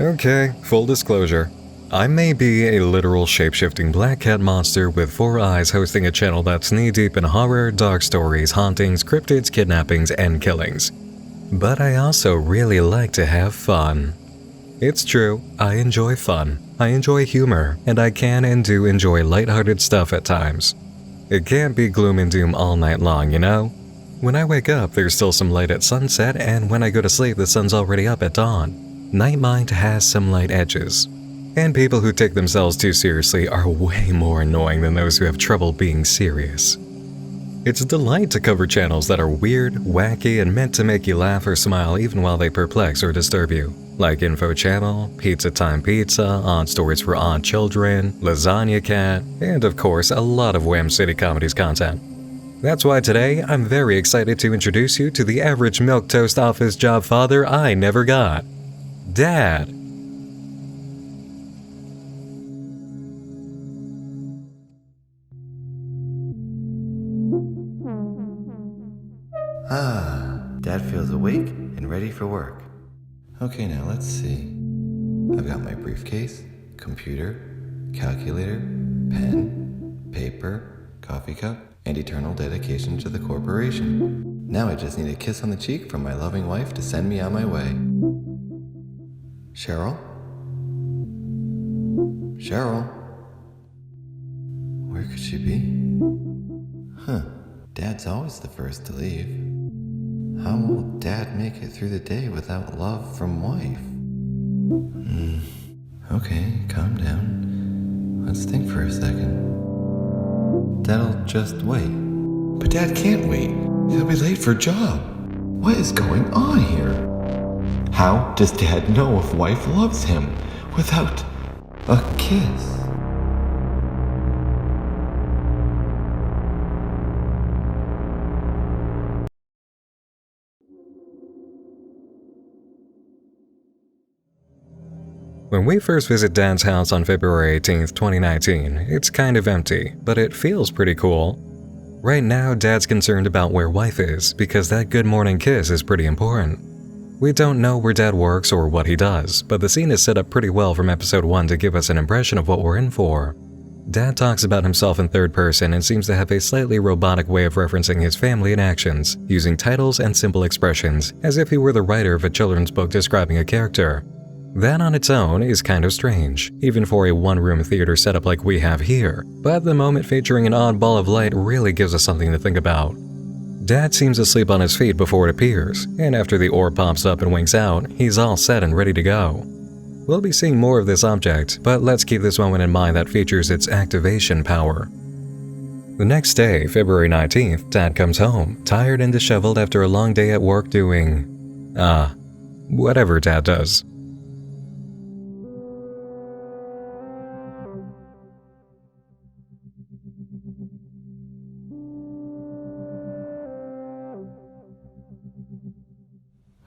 Okay, full disclosure. I may be a literal shape-shifting black cat monster with 4 eyes hosting a channel that's knee-deep in horror, dark stories, hauntings, cryptids, kidnappings, and killings. But I also really like to have fun. It's true, I enjoy fun, I enjoy humor, and I can and do enjoy lighthearted stuff at times. It can't be gloom and doom all night long, you know? When I wake up, there's still some light at sunset, and when I go to sleep, the sun's already up at dawn. Night Mind has some light edges. And people who take themselves too seriously are way more annoying than those who have trouble being serious. It's a delight to cover channels that are weird, wacky, and meant to make you laugh or smile even while they perplex or disturb you. Like Info Channel, Pizza Time Pizza, Odd Stories for Odd Children, Lasagna Cat, and of course a lot of Wham City Comedies content. That's why today I'm very excited to introduce you to the average milquetoast office job father I never got. Dad. Dad feels awake and ready for work. Okay, now let's see. I've got my briefcase, computer, calculator, pen, paper, coffee cup, and eternal dedication to the corporation. Now I just need a kiss on the cheek from my loving wife to send me on my way. Cheryl? Cheryl? Where could she be? Dad's always the first to leave. How will Dad make it through the day without love from wife? Okay, calm down. Let's think for a second. Dad'll just wait. But Dad can't wait. He'll be late for job. What is going on here? How does Dad know if wife loves him without a kiss? When we first visit Dad's house on February 18th, 2019, it's kind of empty, but it feels pretty cool. Right now, Dad's concerned about where wife is because that good morning kiss is pretty important. We don't know where Dad works or what he does, but the scene is set up pretty well from episode 1 to give us an impression of what we're in for. Dad talks about himself in third person and seems to have a slightly robotic way of referencing his family and actions, using titles and simple expressions, as if he were the writer of a children's book describing a character. That on its own is kind of strange, even for a one-room theater setup like we have here, but the moment featuring an odd ball of light really gives us something to think about. Dad seems asleep on his feet before it appears, and after the orb pops up and winks out, he's all set and ready to go. We'll be seeing more of this object, but let's keep this moment in mind that features its activation power. The next day, February 19th, Dad comes home, tired and disheveled after a long day at work doing… whatever Dad does.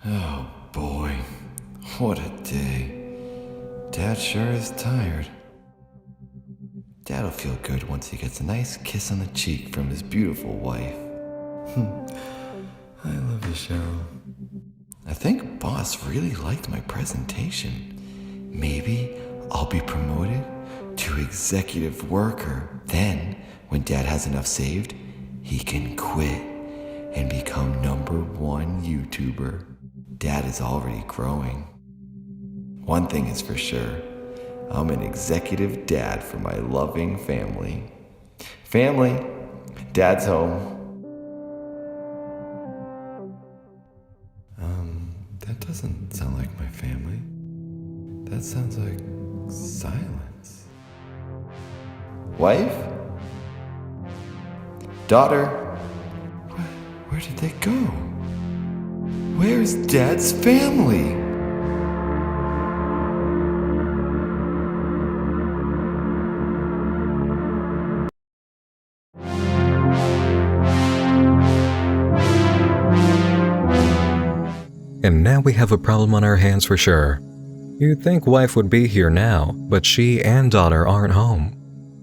Oh boy, what a day. Dad sure is tired. Dad'll feel good once he gets a nice kiss on the cheek from his beautiful wife. I love you, Cheryl. I think boss really liked my presentation. Maybe I'll be promoted to executive worker. Then, when Dad has enough saved, he can quit and become #1 YouTuber. Dad is already growing. One thing is for sure, I'm an executive dad for my loving family. Family, Dad's home. That doesn't sound like my family. That sounds like silence. Wife? Daughter? Where did they go? Where's Dad's family? And now we have a problem on our hands for sure. You'd think wife would be here now, but she and daughter aren't home.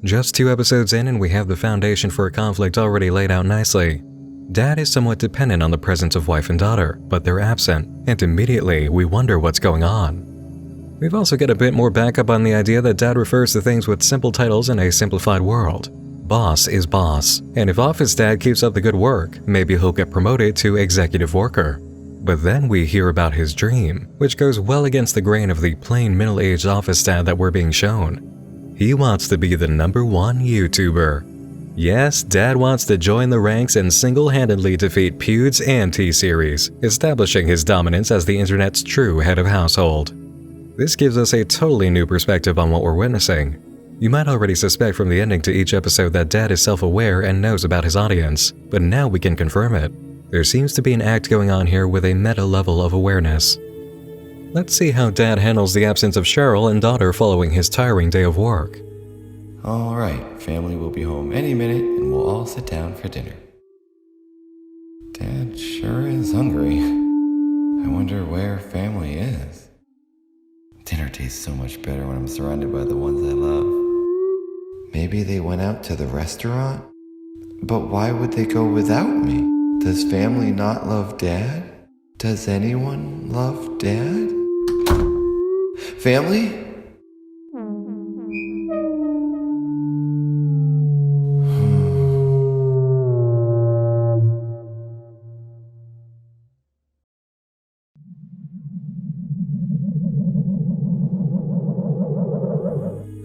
Just 2 episodes in and we have the foundation for a conflict already laid out nicely. Dad is somewhat dependent on the presence of wife and daughter, but they're absent, and immediately we wonder what's going on. We've also got a bit more backup on the idea that Dad refers to things with simple titles in a simplified world. Boss is boss, and if Office Dad keeps up the good work, maybe he'll get promoted to executive worker. But then we hear about his dream, which goes well against the grain of the plain middle-aged office dad that we're being shown. He wants to be the #1 YouTuber. Yes, Dad wants to join the ranks and single-handedly defeat Pewds and T-Series, establishing his dominance as the internet's true head of household. This gives us a totally new perspective on what we're witnessing. You might already suspect from the ending to each episode that Dad is self-aware and knows about his audience, but now we can confirm it. There seems to be an act going on here with a meta level of awareness. Let's see how Dad handles the absence of Cheryl and daughter following his tiring day of work. All right, family will be home any minute and we'll all sit down for dinner. Dad sure is hungry. I wonder where family is. Dinner tastes so much better when I'm surrounded by the ones I love. Maybe they went out to the restaurant? But why would they go without me? Does family not love Dad? Does anyone love Dad? Family?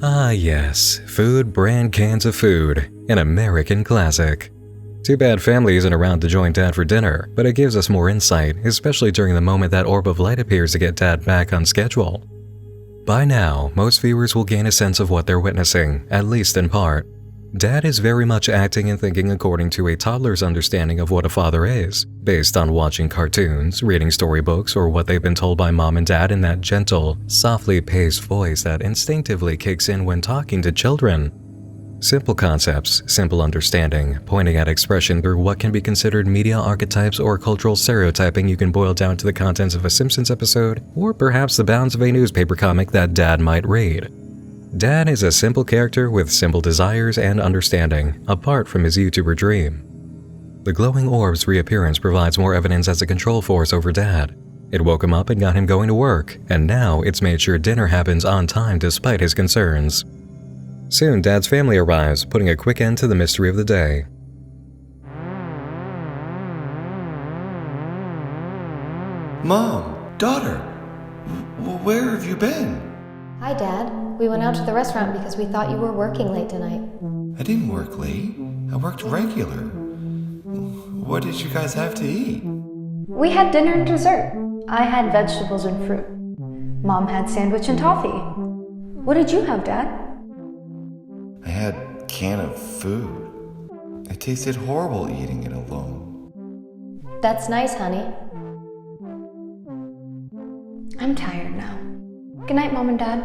Ah yes, food brand cans of food, an American classic. Too bad family isn't around to join Dad for dinner, but it gives us more insight, especially during the moment that orb of light appears to get Dad back on schedule. By now, most viewers will gain a sense of what they're witnessing, at least in part. Dad is very much acting and thinking according to a toddler's understanding of what a father is, based on watching cartoons, reading storybooks, or what they've been told by Mom and Dad in that gentle, softly paced voice that instinctively kicks in when talking to children. Simple concepts, simple understanding, pointing at expression through what can be considered media archetypes or cultural stereotyping you can boil down to the contents of a Simpsons episode, or perhaps the bounds of a newspaper comic that Dad might read. Dad is a simple character with simple desires and understanding, apart from his YouTuber dream. The glowing orb's reappearance provides more evidence as a control force over Dad. It woke him up and got him going to work, and now it's made sure dinner happens on time despite his concerns. Soon, Dad's family arrives, putting a quick end to the mystery of the day. Mom, daughter, where have you been? Hi, Dad. We went out to the restaurant because we thought you were working late tonight. I didn't work late. I worked regular. What did you guys have to eat? We had dinner and dessert. I had vegetables and fruit. Mom had sandwich and toffee. What did you have, Dad? I had a can of food. It tasted horrible eating it alone. That's nice, honey. I'm tired now. Good night, Mom and Dad.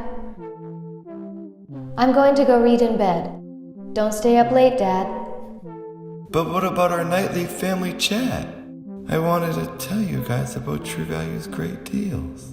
I'm going to go read in bed. Don't stay up late, Dad. But what about our nightly family chat? I wanted to tell you guys about True Value's great deals.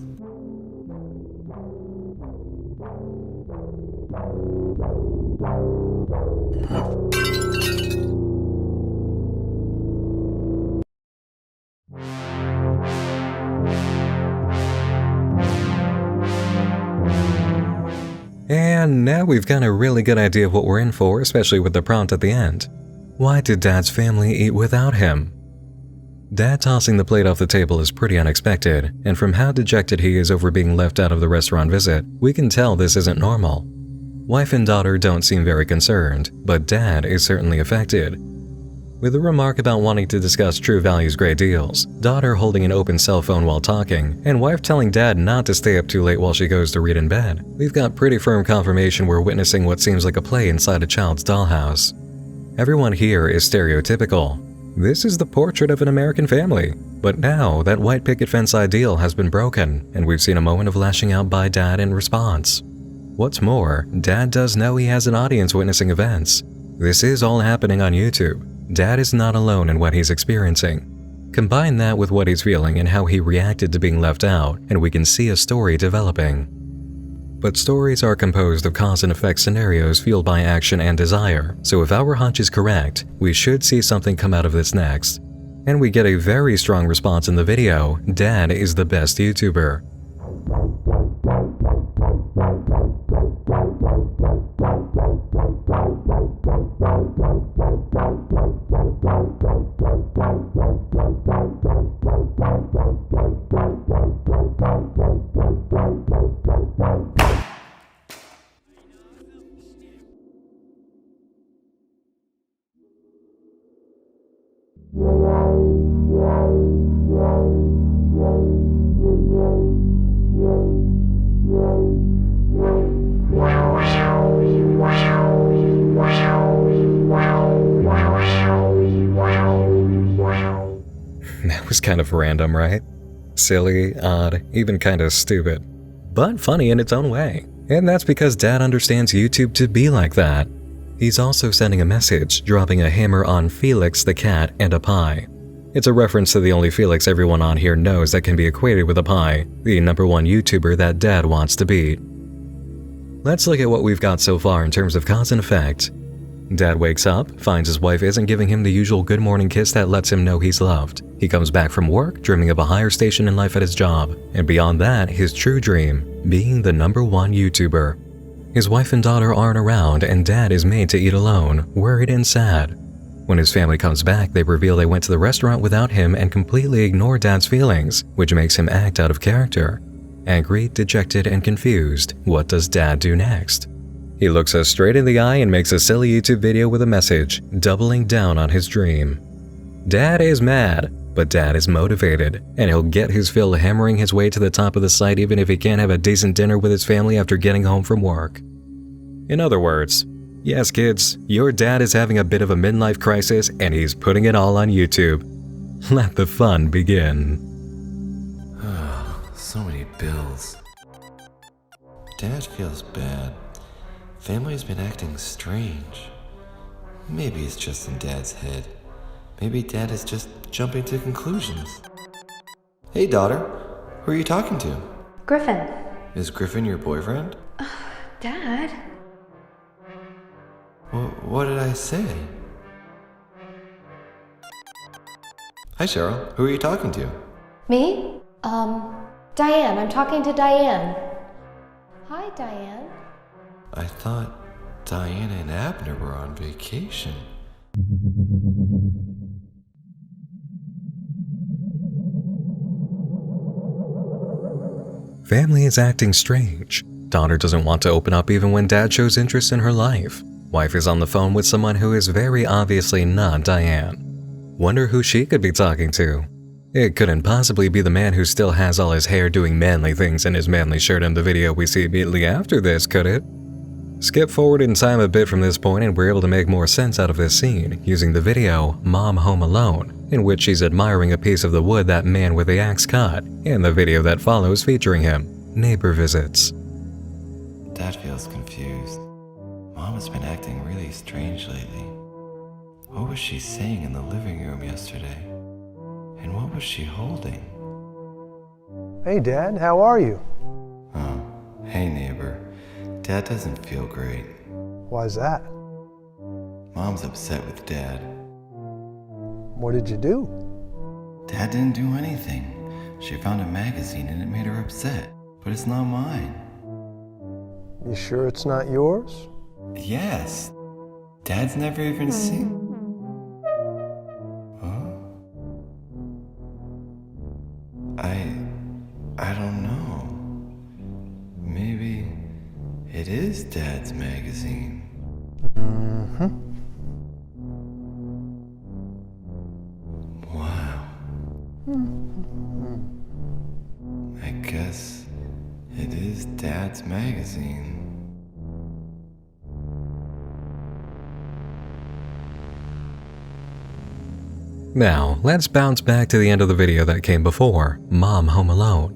And now we've got a really good idea of what we're in for, especially with the prompt at the end. Why did Dad's family eat without him? Dad tossing the plate off the table is pretty unexpected, and from how dejected he is over being left out of the restaurant visit, we can tell this isn't normal. Wife and daughter don't seem very concerned, but Dad is certainly affected. With a remark about wanting to discuss True Value's great deals, daughter holding an open cell phone while talking, and wife telling Dad not to stay up too late while she goes to read in bed, we've got pretty firm confirmation we're witnessing what seems like a play inside a child's dollhouse. Everyone here is stereotypical. This is the portrait of an American family. But now, that white picket fence ideal has been broken, and we've seen a moment of lashing out by Dad in response. What's more, Dad does know he has an audience witnessing events. This is all happening on YouTube. Dad is not alone in what he's experiencing. Combine that with what he's feeling and how he reacted to being left out, and we can see a story developing. But stories are composed of cause and effect scenarios fueled by action and desire, so if our hunch is correct, we should see something come out of this next. And we get a very strong response in the video, Dad is the best YouTuber. was kind of random, right? Silly, odd, even kind of stupid. But funny in its own way. And that's because Dad understands YouTube to be like that. He's also sending a message, dropping a hammer on Felix the cat and a pie. It's a reference to the only Felix everyone on here knows that can be equated with a pie, the #1 YouTuber that Dad wants to beat. Let's look at what we've got so far in terms of cause and effect. Dad wakes up, finds his wife isn't giving him the usual good morning kiss that lets him know he's loved. He comes back from work, dreaming of a higher station in life at his job, and beyond that, his true dream, being the #1 YouTuber. His wife and daughter aren't around, and Dad is made to eat alone, worried and sad. When his family comes back, they reveal they went to the restaurant without him and completely ignore Dad's feelings, which makes him act out of character. Angry, dejected, and confused, what does Dad do next? He looks us straight in the eye and makes a silly YouTube video with a message, doubling down on his dream. Dad is mad, but Dad is motivated, and he'll get his fill hammering his way to the top of the site even if he can't have a decent dinner with his family after getting home from work. In other words, yes kids, your dad is having a bit of a midlife crisis and he's putting it all on YouTube. Let the fun begin. So many bills. Dad feels bad. Family's been acting strange. Maybe it's just in Dad's head. Maybe Dad is just jumping to conclusions. Hey daughter, who are you talking to? Griffin. Is Griffin your boyfriend? Dad? What did I say? Hi Cheryl, who are you talking to? Me? Diane. I'm talking to Diane. Hi, Diane. I thought Diana and Abner were on vacation. Family is acting strange. Daughter doesn't want to open up even when Dad shows interest in her life. Wife is on the phone with someone who is very obviously not Diane. Wonder who she could be talking to. It couldn't possibly be the man who still has all his hair doing manly things in his manly shirt in the video we see immediately after this, could it? Skip forward in time a bit from this point and we're able to make more sense out of this scene using the video Mom Home Alone, in which she's admiring a piece of the wood that man with the axe cut, and the video that follows featuring him, Neighbor Visits. Dad feels confused. Mom has been acting really strange lately. What was she saying in the living room yesterday? And what was she holding? Hey, Dad, how are you? Oh, hey neighbor. Dad doesn't feel great. Why's that? Mom's upset with Dad. What did you do? Dad didn't do anything. She found a magazine and it made her upset. But it's not mine. You sure it's not yours? Yes. Dad's never even seen... Huh? I don't know. Maybe it is Dad's magazine. Wow. I guess it is Dad's magazine. Now, let's bounce back to the end of the video that came before, Mom Home Alone.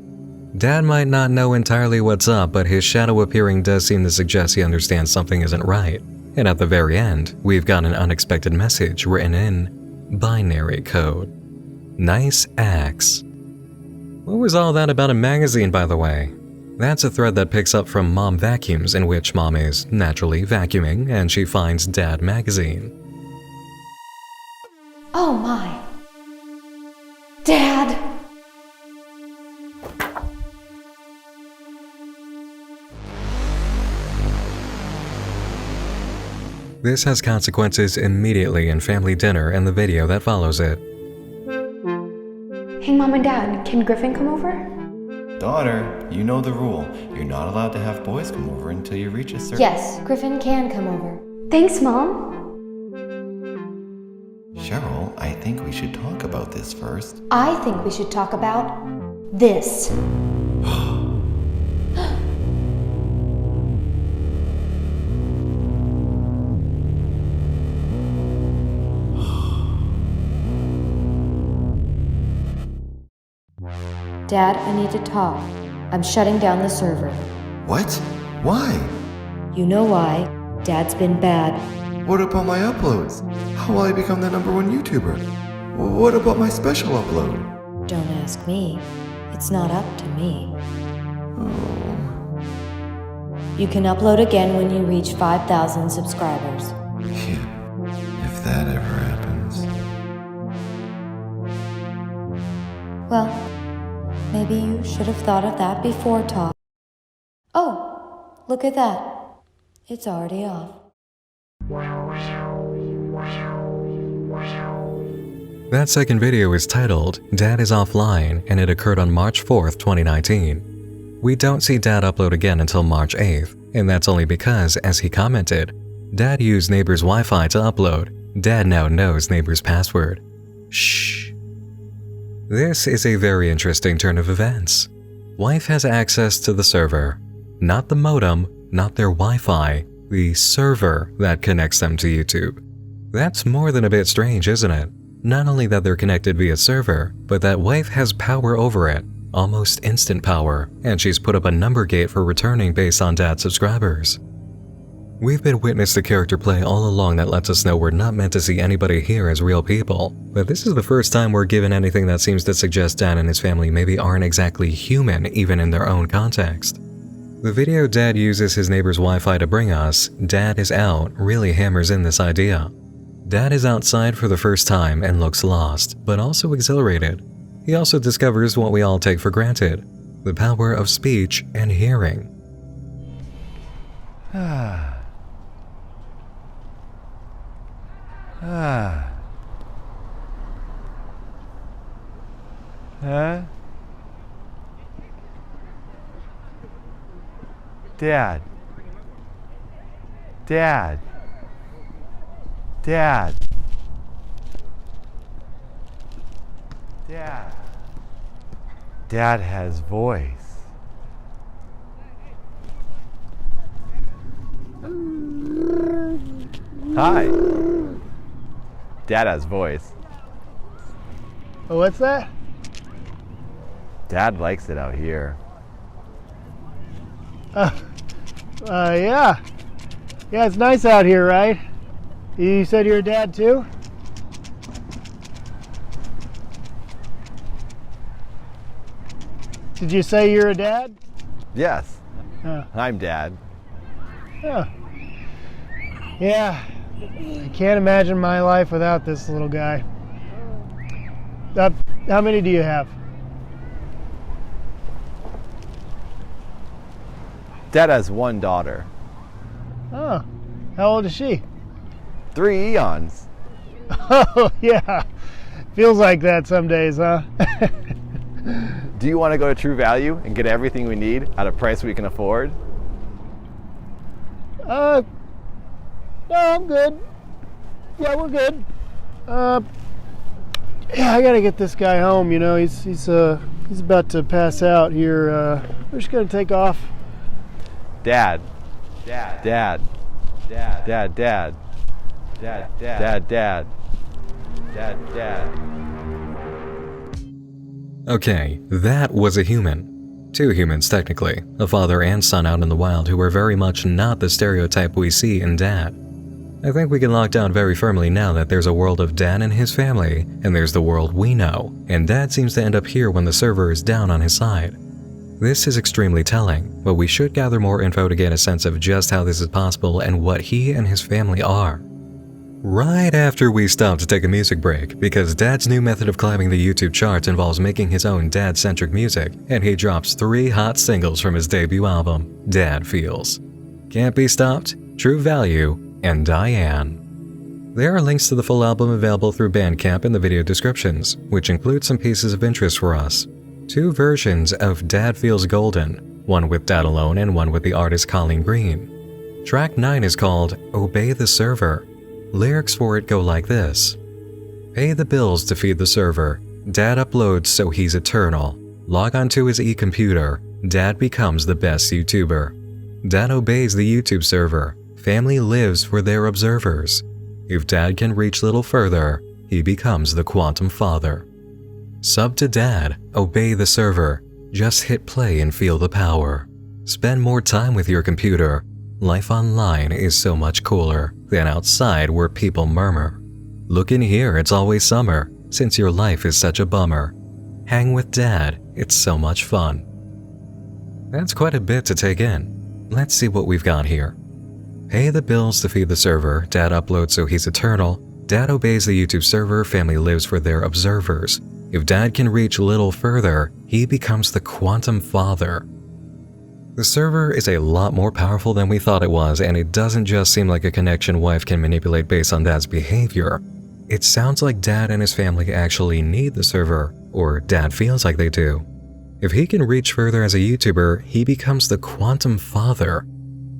Dad might not know entirely what's up, but his shadow appearing does seem to suggest he understands something isn't right. And at the very end, we've got an unexpected message written in binary code. Nice axe. What was all that about a magazine, by the way? That's a thread that picks up from Mom Vacuums, in which Mom is naturally vacuuming and she finds Dad magazine. Oh my. Dad! This has consequences immediately in family dinner and the video that follows it. Hey, Mom and Dad, can Griffin come over? Daughter, you know the rule. You're not allowed to have boys come over until you reach a certain... Yes, Griffin can come over. Thanks, Mom. Cheryl, I think we should talk about this first. I think we should talk about this. Dad, I need to talk. I'm shutting down the server. What? Why? You know why. Dad's been bad. What about my uploads? How will I become the #1 YouTuber? What about my special upload? Don't ask me. It's not up to me. Oh. You can upload again when you reach 5,000 subscribers. Yeah, if that ever happens. Well, maybe you should have thought of that before talk. Oh, look at that. It's already off. That second video is titled Dad is Offline, and it occurred on March 4th, 2019. We don't see Dad upload again until March 8th, and that's only because, as he commented, Dad used neighbor's Wi-Fi to upload. Dad now knows neighbor's password. Shh. This is a very interesting turn of events. Wife has access to the server. Not the modem, not their Wi-Fi, the server that connects them to YouTube. That's more than a bit strange, isn't it? Not only that they're connected via server, but that wife has power over it, almost instant power, and she's put up a number gate for returning based on Dad's subscribers. We've been witness to character play all along that lets us know we're not meant to see anybody here as real people, but this is the first time we're given anything that seems to suggest Dad and his family maybe aren't exactly human even in their own context. The video Dad uses his neighbor's Wi-Fi to bring us, Dad is out, really hammers in this idea. Dad is outside for the first time and looks lost, but also exhilarated. He also discovers what we all take for granted, the power of speech and hearing. Huh? Dad. Dad. Dad. Dad. Dad has voice. Hi. Dad has voice. Oh, what's that? Dad likes it out here. Yeah. Yeah, it's nice out here, right? You said you're a dad too? Did you say you're a dad? Yes, Oh. I'm Dad. Oh. Yeah. I can't imagine my life without this little guy. How many do you have? Dad has one daughter. Oh. How old is she? 3 eons. Oh, yeah. Feels like that some days, huh? Do you want to go to True Value and get everything we need at a price we can afford? No, I'm good. Yeah, we're good. Yeah, I gotta get this guy home. You know, he's about to pass out here. We're just gonna take off. Dad. Dad. Dad. Dad. Dad. Dad. Dad. Dad. Dad. Dad. Dad. Okay, that was a human. Two humans, technically, a father and son out in the wild who were very much not the stereotype we see in Dad. I think we can lock down very firmly now that there's a world of Dad and his family, and there's the world we know, and Dad seems to end up here when the server is down on his side. This is extremely telling, but we should gather more info to get a sense of just how this is possible and what he and his family are. Right after we stop to take a music break, because Dad's new method of climbing the YouTube charts involves making his own dad-centric music, and he drops 3 hot singles from his debut album, Dad Feels. Can't Be Stopped, True Value, and Diane. There are links to the full album available through Bandcamp in the video descriptions, which include some pieces of interest for us. 2 versions of Dad Feels Golden, one with Dad alone and one with the artist Colleen Green. Track 9 is called Obey the Server. Lyrics for it go like this. Pay the bills to feed the server. Dad uploads so he's eternal. Log onto his e-computer. Dad becomes the best YouTuber. Dad obeys the YouTube server. Family lives for their observers. If Dad can reach little further, he becomes the quantum father. Sub to dad, obey the server. Just hit play and feel the power. Spend more time with your computer. Life online is so much cooler than outside where people murmur. Look in here, it's always summer, since your life is such a bummer. Hang with dad, it's so much fun. That's quite a bit to take in. Let's see what we've got here. Pay the bills to feed the server, dad uploads so he's eternal. Dad obeys the YouTube server, family lives for their observers. If dad can reach a little further, he becomes the quantum father. The server is a lot more powerful than we thought it was, and it doesn't just seem like a connection wife can manipulate based on dad's behavior. It sounds like dad and his family actually need the server, or dad feels like they do. If he can reach further as a YouTuber, he becomes the quantum father.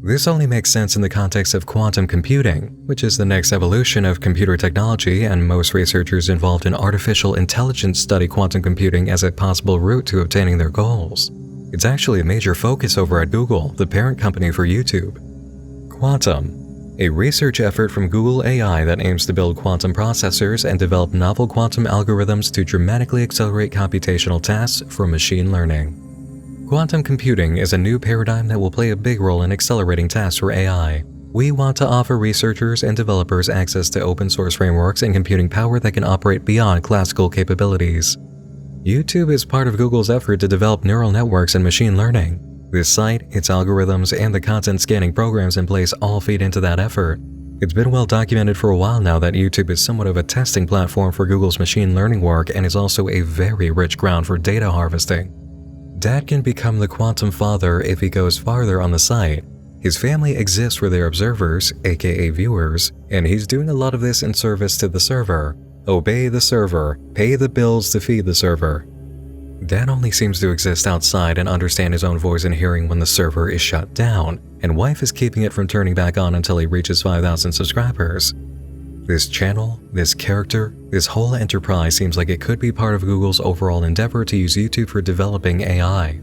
This only makes sense in the context of quantum computing, which is the next evolution of computer technology, and most researchers involved in artificial intelligence study quantum computing as a possible route to obtaining their goals. It's actually a major focus over at Google, the parent company for YouTube. Quantum, a research effort from Google AI that aims to build quantum processors and develop novel quantum algorithms to dramatically accelerate computational tasks for machine learning. Quantum computing is a new paradigm that will play a big role in accelerating tasks for AI. We want to offer researchers and developers access to open source frameworks and computing power that can operate beyond classical capabilities. YouTube is part of Google's effort to develop neural networks and machine learning. This site, its algorithms, and the content scanning programs in place all feed into that effort. It's been well documented for a while now that YouTube is somewhat of a testing platform for Google's machine learning work and is also a very rich ground for data harvesting. Dad can become the quantum father if he goes farther on the site. His family exists for their observers, aka viewers, and he's doing a lot of this in service to the server. Obey the server, pay the bills to feed the server. Dad only seems to exist outside and understand his own voice and hearing when the server is shut down, and wife is keeping it from turning back on until he reaches 5,000 subscribers. This channel, this character, this whole enterprise seems like it could be part of Google's overall endeavor to use YouTube for developing AI.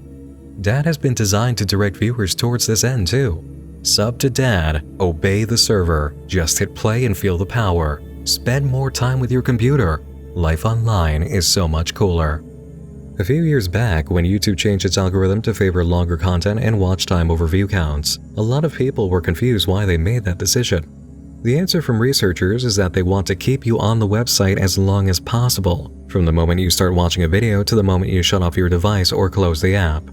Dad has been designed to direct viewers towards this end too. Sub to dad, obey the server, just hit play and feel the power. Spend more time with your computer. Life online is so much cooler. A few years back, when YouTube changed its algorithm to favor longer content and watch time over view counts, a lot of people were confused why they made that decision. The answer from researchers is that they want to keep you on the website as long as possible, from the moment you start watching a video to the moment you shut off your device or close the app.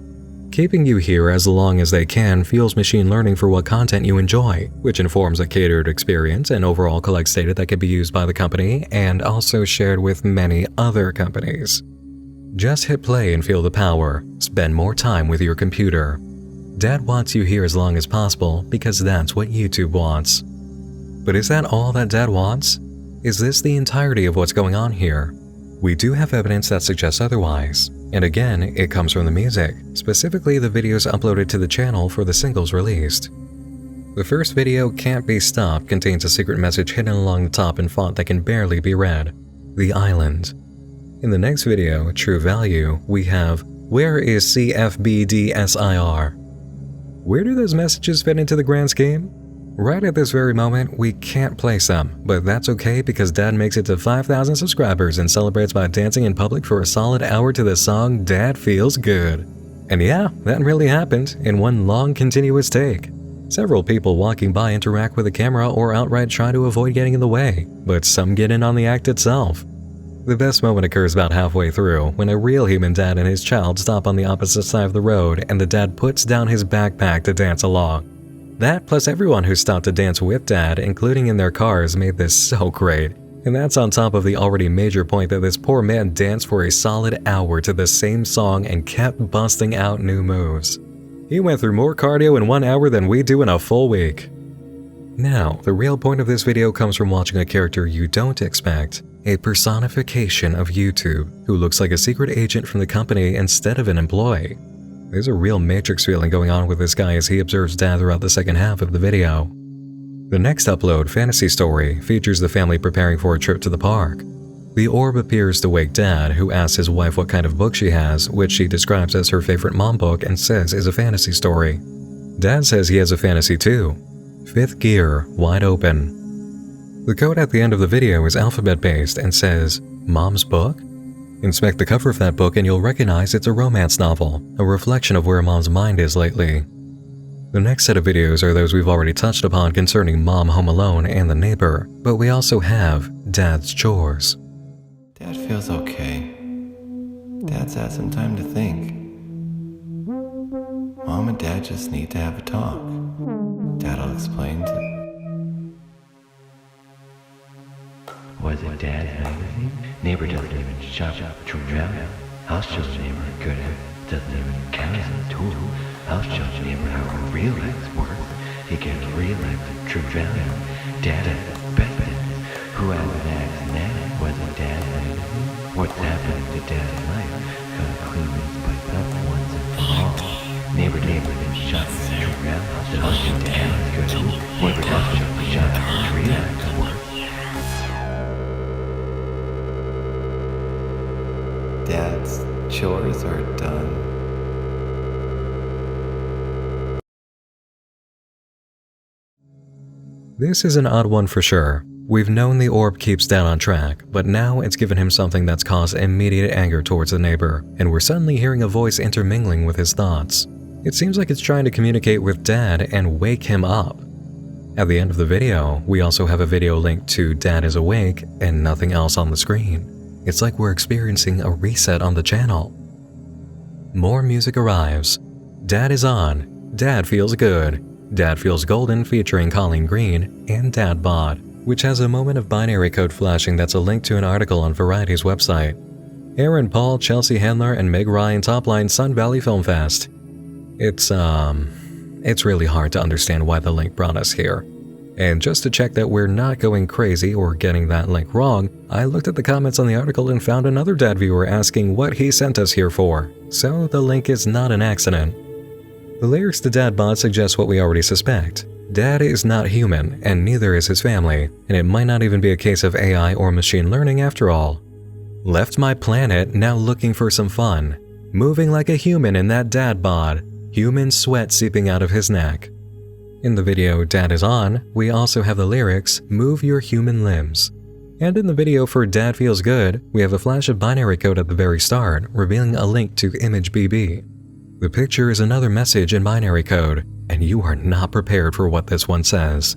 Keeping you here as long as they can fuels machine learning for what content you enjoy, which informs a catered experience and overall collects data that can be used by the company and also shared with many other companies. Just hit play and feel the power. Spend more time with your computer. Dad wants you here as long as possible because that's what YouTube wants. But is that all that Dad wants? Is this the entirety of what's going on here? We do have evidence that suggests otherwise, and again, it comes from the music, specifically the videos uploaded to the channel for the singles released. The first video, Can't Be Stopped, contains a secret message hidden along the top in font that can barely be read, The Island. In the next video, True Value, we have, Where is CFBDSIR? Where do those messages fit into the grand scheme? Right at this very moment, we can't place them, but that's okay because Dad makes it to 5,000 subscribers and celebrates by dancing in public for a solid hour to the song Dad Feels Good. And yeah, that really happened in one long continuous take. Several people walking by interact with the camera or outright try to avoid getting in the way, but some get in on the act itself. The best moment occurs about halfway through, when a real human dad and his child stop on the opposite side of the road and the dad puts down his backpack to dance along. That plus everyone who stopped to dance with Dad, including in their cars, made this so great. And that's on top of the already major point that this poor man danced for a solid hour to the same song and kept busting out new moves. He went through more cardio in 1 hour than we do in a full week. Now, the real point of this video comes from watching a character you don't expect, a personification of YouTube, who looks like a secret agent from the company instead of an employee. There's a real Matrix feeling going on with this guy as he observes Dad throughout the second half of the video. The next upload, Fantasy Story, features the family preparing for a trip to the park. The orb appears to wake Dad, who asks his wife what kind of book she has, which she describes as her favorite mom book and says is a fantasy story. Dad says he has a fantasy too. Fifth gear, wide open. The code at the end of the video is alphabet-based and says, Mom's book? Inspect the cover of that book and you'll recognize it's a romance novel, a reflection of where Mom's mind is lately. The next set of videos are those we've already touched upon concerning Mom home alone and the neighbor, but we also have Dad's chores. Dad feels okay. Dad's had some time to think. Mom and Dad just need to have a talk. Dad'll explain to... Was it Dad's magazine? Neighbor doesn't even shop true value. House shows neighbor good at, doesn't even count as a tool. House shows neighbor how her real legs work. He gets real legs at true value. Dad has the best business. Who has Dad's nag? Was it Dad's magazine? What's happening to Dad's life? Gotta clean this place up once and for all. Neighbor didn't shop at true value. House shows Dad is good at neighbor doesn't shop at true value. Dad's chores are done. This is an odd one for sure. We've known the orb keeps Dad on track, but now it's given him something that's caused immediate anger towards the neighbor, and we're suddenly hearing a voice intermingling with his thoughts. It seems like it's trying to communicate with Dad and wake him up. At the end of the video, we also have a video linked to Dad is awake and nothing else on the screen. It's like we're experiencing a reset on the channel. More music arrives. Dad is on. Dad feels good. Dad Feels Golden featuring Colleen Green and Dad Bod, which has a moment of binary code flashing that's a link to an article on Variety's website. Aaron Paul, Chelsea Handler, and Meg Ryan topline Sun Valley Film Fest. It's really hard to understand why the link brought us here. And just to check that we're not going crazy or getting that link wrong, I looked at the comments on the article and found another Dad viewer asking what he sent us here for, so the link is not an accident. The lyrics to Dad Bod suggest what we already suspect. Dad is not human, and neither is his family, and it might not even be a case of AI or machine learning after all. Left my planet, now looking for some fun. Moving like a human in that Dad Bod, human sweat seeping out of his neck. In the video Dad is on, we also have the lyrics, "Move your human limbs." And in the video for Dad Feels Good, we have a flash of binary code at the very start, revealing a link to ImageBB. The picture is another message in binary code, and you are not prepared for what this one says.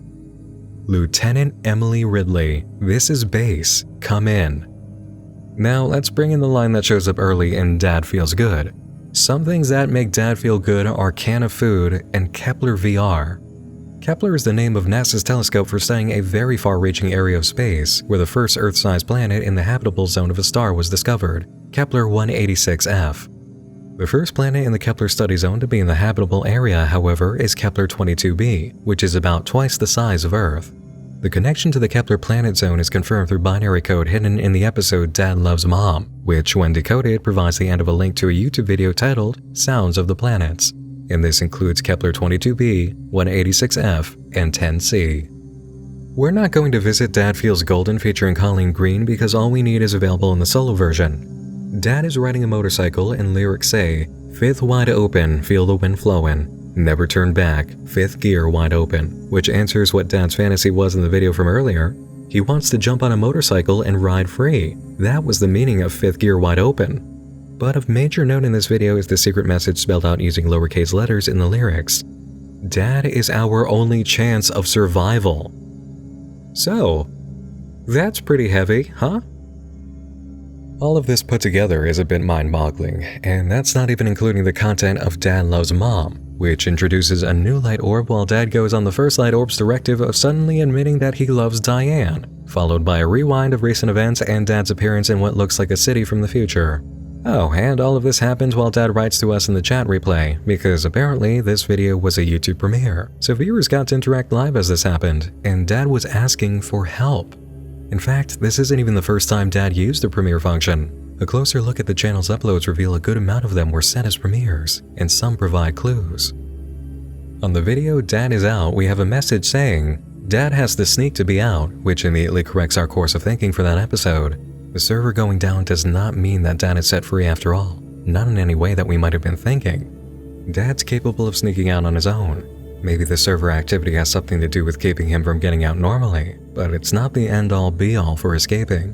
Lieutenant Emily Ridley, this is base, come in. Now let's bring in the line that shows up early in Dad Feels Good. Some things that make Dad feel good are Can of Food and Kepler VR. Kepler is the name of NASA's telescope for studying a very far-reaching area of space where the first Earth-sized planet in the habitable zone of a star was discovered, Kepler 186f. The first planet in the Kepler study zone to be in the habitable area, however, is Kepler 22b, which is about twice the size of Earth. The connection to the Kepler planet zone is confirmed through binary code hidden in the episode Dad Loves Mom, which, when decoded, provides the end of a link to a YouTube video titled Sounds of the Planets. And this includes Kepler 22b, 186f, and 10c. We're not going to visit Dad Feels Golden featuring Colleen Green because all we need is available in the solo version. Dad is riding a motorcycle and lyrics say, "Fifth wide open, feel the wind flowin'. Never turn back, fifth gear wide open," which answers what Dad's fantasy was in the video from earlier. He wants to jump on a motorcycle and ride free. That was the meaning of fifth gear wide open. But of major note in this video is the secret message spelled out using lowercase letters in the lyrics. Dad is our only chance of survival. So, that's pretty heavy, huh? All of this put together is a bit mind-boggling, and that's not even including the content of Dad Loves Mom, which introduces a new light orb while Dad goes on the first light orb's directive of suddenly admitting that he loves Diane, followed by a rewind of recent events and Dad's appearance in what looks like a city from the future. Oh, and all of this happens while Dad writes to us in the chat replay, because apparently this video was a YouTube premiere, so viewers got to interact live as this happened, and Dad was asking for help. In fact, this isn't even the first time Dad used the premiere function. A closer look at the channel's uploads reveal a good amount of them were set as premieres, and some provide clues. On the video Dad is out, we have a message saying, "Dad has the sneak to be out," which immediately corrects our course of thinking for that episode. The server going down does not mean that Dad is set free after all, not in any way that we might have been thinking. Dad's capable of sneaking out on his own. Maybe the server activity has something to do with keeping him from getting out normally, but it's not the end-all be-all for escaping.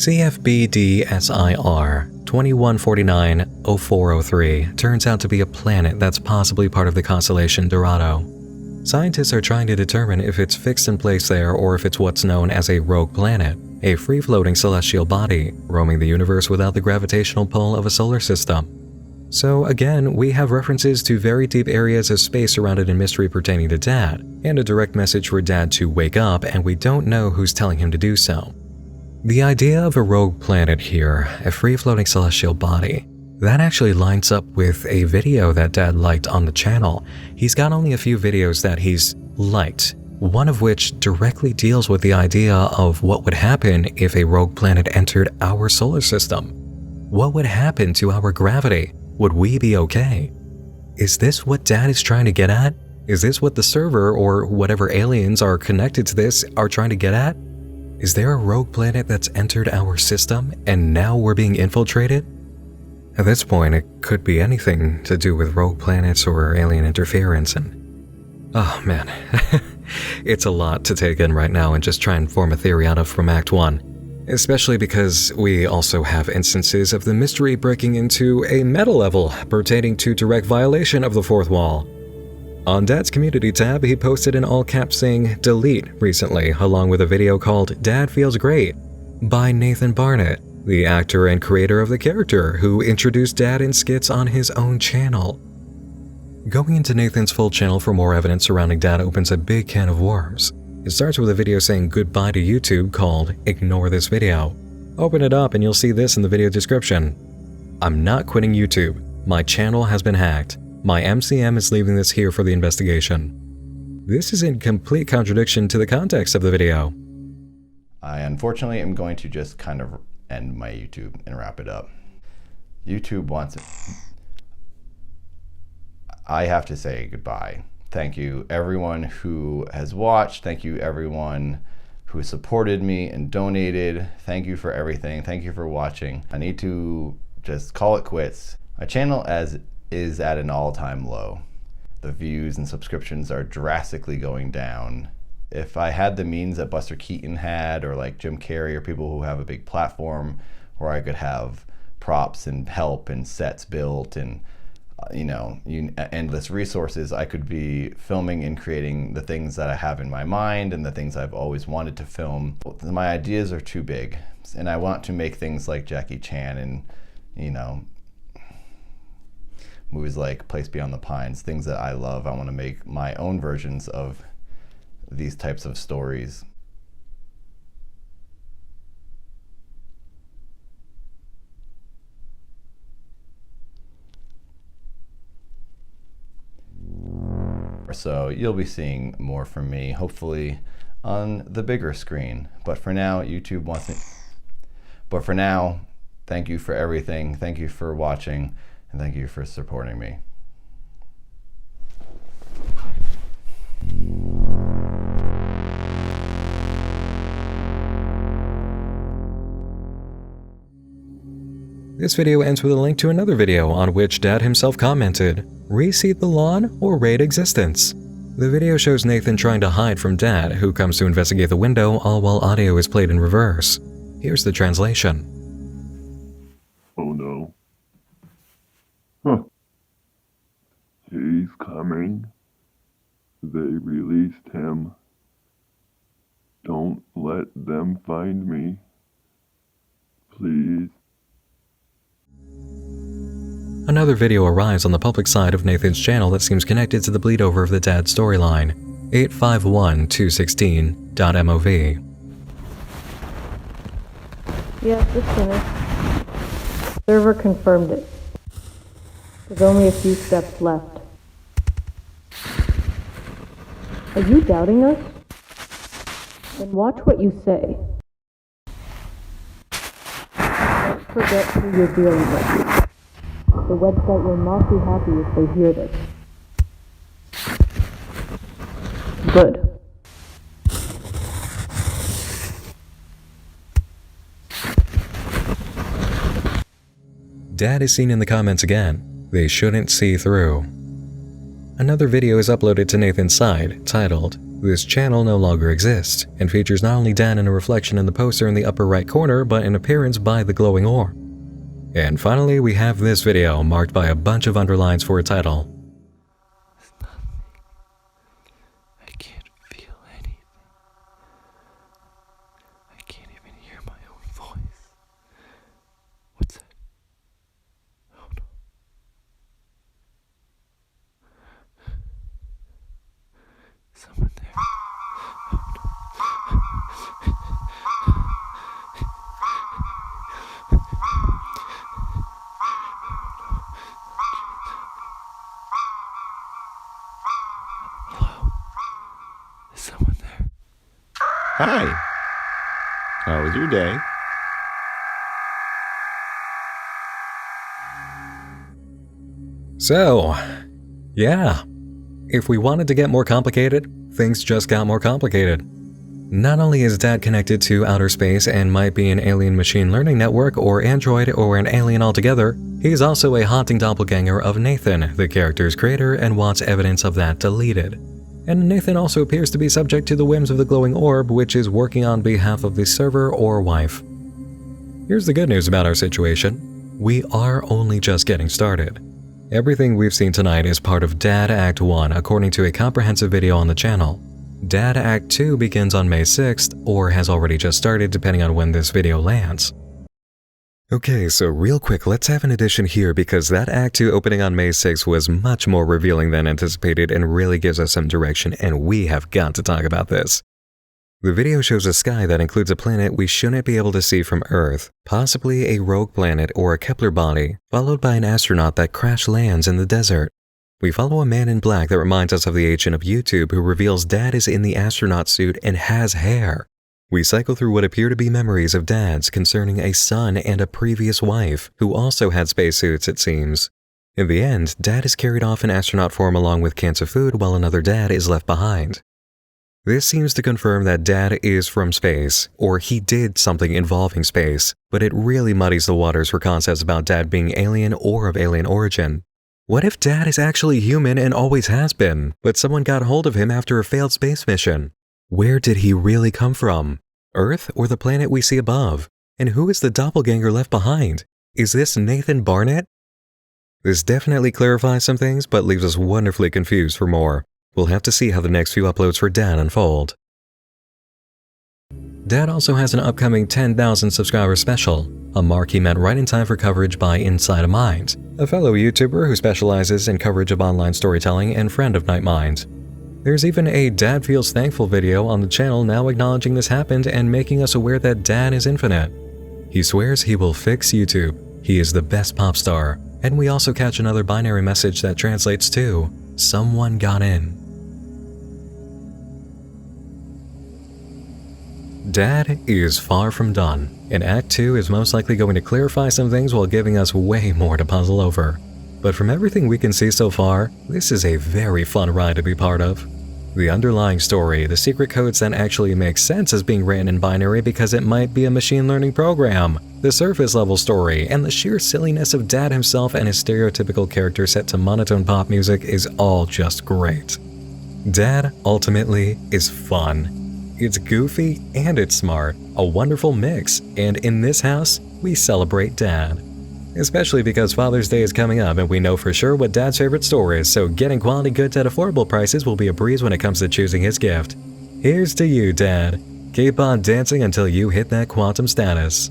CFBDSIR 2149-0403 turns out to be a planet that's possibly part of the constellation Dorado. Scientists are trying to determine if it's fixed in place there or if it's what's known as a rogue planet, a free-floating celestial body roaming the universe without the gravitational pull of a solar system. So again, we have references to very deep areas of space surrounded in mystery pertaining to Dad, and a direct message for Dad to wake up, and we don't know who's telling him to do so. The idea of a rogue planet here, a free-floating celestial body, that actually lines up with a video that Dad liked on the channel. He's got only a few videos that he's liked, one of which directly deals with the idea of what would happen if a rogue planet entered our solar system. What would happen to our gravity? Would we be okay? Is this what Dad is trying to get at? Is this what the server or whatever aliens are connected to this are trying to get at? Is there a rogue planet that's entered our system and now we're being infiltrated? At this point, it could be anything to do with rogue planets or alien interference and... Oh man, it's a lot to take in right now and just try and form a theory out of from Act 1. Especially because we also have instances of the mystery breaking into a meta level pertaining to direct violation of the fourth wall. On Dad's community tab, he posted in all caps saying delete recently, along with a video called Dad Feels Great by Nathan Barnett, the actor and creator of the character who introduced Dad in skits on his own channel. Going into Nathan's full channel for more evidence surrounding Dad opens a big can of worms. It starts with a video saying goodbye to YouTube called Ignore This Video. Open it up and you'll see this in the video description. I'm not quitting YouTube. My channel has been hacked. My MCM is leaving this here for the investigation. This is in complete contradiction to the context of the video. I unfortunately am going to just kind of end my YouTube and wrap it up. YouTube wants it. I have to say goodbye. Thank you everyone who has watched. Thank you everyone who supported me and donated. Thank you for everything. Thank you for watching. I need to just call it quits. My channel is at an all-time low. The views and subscriptions are drastically going down. If I had the means that Buster Keaton had, or like Jim Carrey, or people who have a big platform where I could have props and help and sets built and endless resources, I could be filming and creating the things that I have in my mind and the things I've always wanted to film. My ideas are too big, and I want to make things like Jackie Chan and, movies like Place Beyond the Pines, things that I love. I want to make my own versions of these types of stories. So you'll be seeing more from me, hopefully on the bigger screen. But for now, YouTube wants it. But for now, thank you for everything. Thank you for watching, and thank you for supporting me. This video ends with a link to another video on which Dad himself commented, "Reseed the lawn or raid existence?" The video shows Nathan trying to hide from Dad, who comes to investigate the window, all while audio is played in reverse. Here's the translation. Oh no. Huh. He's coming. They released him. Don't let them find me. Please. Another video arrives on the public side of Nathan's channel that seems connected to the bleed over of the Dad storyline, 851216.mov. Yes, it's finished. Server confirmed it. There's only a few steps left. Are you doubting us? Then watch what you say. Don't forget who you're dealing with. The website will not be happy if they hear this. Good. Dad is seen in the comments again. They shouldn't see through. Another video is uploaded to Nathan's side, titled, This channel no longer exists and features not only Dan in a reflection in the poster in the upper right corner, but an appearance by the glowing orb. And finally, we have this video marked by a bunch of underlines for a title. I can't feel anything. I can't even hear my own voice. What's that? Oh no. Someone there. Hello? Is someone there? Hi. How was your day? So, yeah. If we wanted to get more complicated, things just got more complicated. Not only is Dad connected to outer space and might be an alien machine learning network or android or an alien altogether, he's also a haunting doppelganger of Nathan, the character's creator, and wants evidence of that deleted. And Nathan also appears to be subject to the whims of the glowing orb, which is working on behalf of the server or wife. Here's the good news about our situation. We are only just getting started. Everything we've seen tonight is part of Dad Act 1 according to a comprehensive video on the channel. Dad Act 2 begins on May 6th, or has already just started depending on when this video lands. Okay, so real quick, let's have an addition here because that Act 2 opening on May 6th was much more revealing than anticipated and really gives us some direction, and we have got to talk about this. The video shows a sky that includes a planet we shouldn't be able to see from Earth, possibly a rogue planet or a Kepler body, followed by an astronaut that crash lands in the desert. We follow a man in black that reminds us of the agent of YouTube who reveals Dad is in the astronaut suit and has hair. We cycle through what appear to be memories of Dad's concerning a son and a previous wife who also had spacesuits, it seems. In the end, Dad is carried off in astronaut form along with cans of food while another Dad is left behind. This seems to confirm that Dad is from space, or he did something involving space, but it really muddies the waters for concepts about Dad being alien or of alien origin. What if Dad is actually human and always has been, but someone got hold of him after a failed space mission? Where did he really come from? Earth or the planet we see above? And who is the doppelganger left behind? Is this Nathan Barnett? This definitely clarifies some things, but leaves us wonderfully confused for more. We'll have to see how the next few uploads for Dad unfold. Dad also has an upcoming 10,000 subscriber special, a mark he met right in time for coverage by Inside a Mind, a fellow YouTuber who specializes in coverage of online storytelling and friend of Nightmind. There's even a Dad Feels Thankful video on the channel now acknowledging this happened and making us aware that Dad is infinite. He swears he will fix YouTube, he is the best pop star, and we also catch another binary message that translates to, someone got in. Dad is far from done, and Act 2 is most likely going to clarify some things while giving us way more to puzzle over. But from everything we can see so far, this is a very fun ride to be part of. The underlying story, the secret codes that actually make sense as being written in binary because it might be a machine learning program, the surface level story, and the sheer silliness of Dad himself and his stereotypical character set to monotone pop music is all just great. Dad, ultimately, is fun. It's goofy and it's smart, a wonderful mix, and in this house, we celebrate Dad. Especially because Father's Day is coming up and we know for sure what Dad's favorite store is, so getting quality goods at affordable prices will be a breeze when it comes to choosing his gift. Here's to you, Dad. Keep on dancing until you hit that quantum status.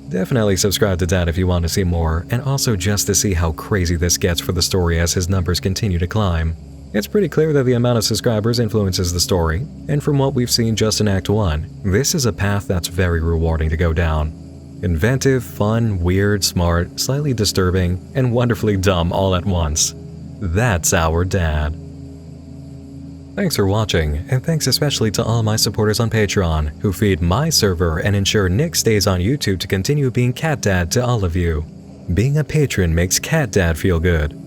Definitely subscribe to Dad if you want to see more, and also just to see how crazy this gets for the story as his numbers continue to climb. It's pretty clear that the amount of subscribers influences the story, and from what we've seen just in Act 1, this is a path that's very rewarding to go down. Inventive, fun, weird, smart, slightly disturbing, and wonderfully dumb all at once. That's our Dad. Thanks for watching, and thanks especially to all my supporters on Patreon, who feed my server and ensure Nick stays on YouTube to continue being Cat Dad to all of you. Being a patron makes Cat Dad feel good.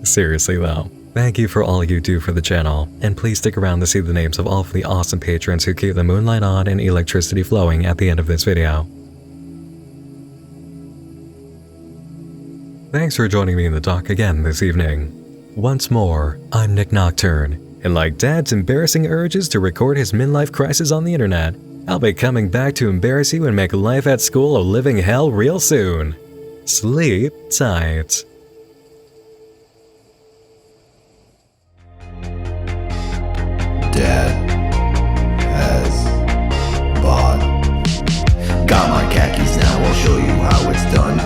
Seriously though, thank you for all you do for the channel, and please stick around to see the names of all of the awesome patrons who keep the moonlight on and electricity flowing at the end of this video. Thanks for joining me in the dark again this evening. Once more, I'm Nick Nocturne, And like Dad's embarrassing urges to record his midlife crisis on the internet, I'll be coming back to embarrass you and make life at school a living hell real soon. Sleep tight. Dad has bought. Got my khakis now, I'll show you how it's done.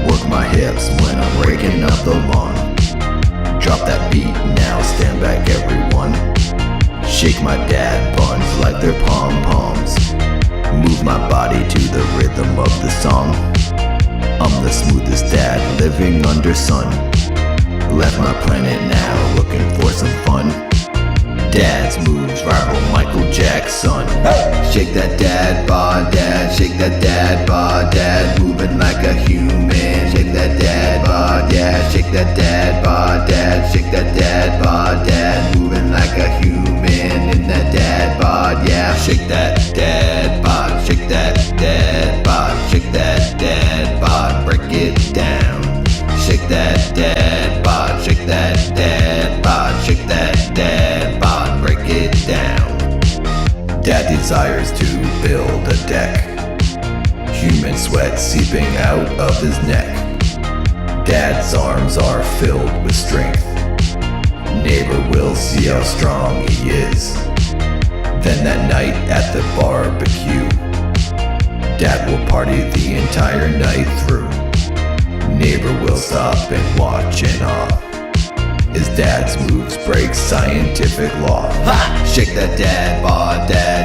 Work my hips when I'm raking up the lawn. Drop that beat now, stand back everyone. Shake my dad buns like they're pom-poms. Move my body to the rhythm of the song. I'm the smoothest dad living under sun. Left my planet now, looking for some fun. Dad's moves rival Michael Jackson. Shake that dad bod, dad. Shake that dad bod, dad. Moving like a human. Shake that dad bod, yeah. Shake that dad bod, dad. Shake that dad bod, dad. Moving like a human in that dad bod, yeah. Shake that dad bod, shake that dad bod, shake that dad bod. Break it down. Shake that dad bod, shake that dad bod, shake that dad bod. Break it down. Dad desires to build a deck. Human sweat seeping out of his neck. Dad's arms are filled with strength. Neighbor will see how strong he is. Then that night at the barbecue, Dad will party the entire night through. Neighbor will stop and watch in awe. His dad's moves break scientific law. Ha! Shake that dad bod, dad.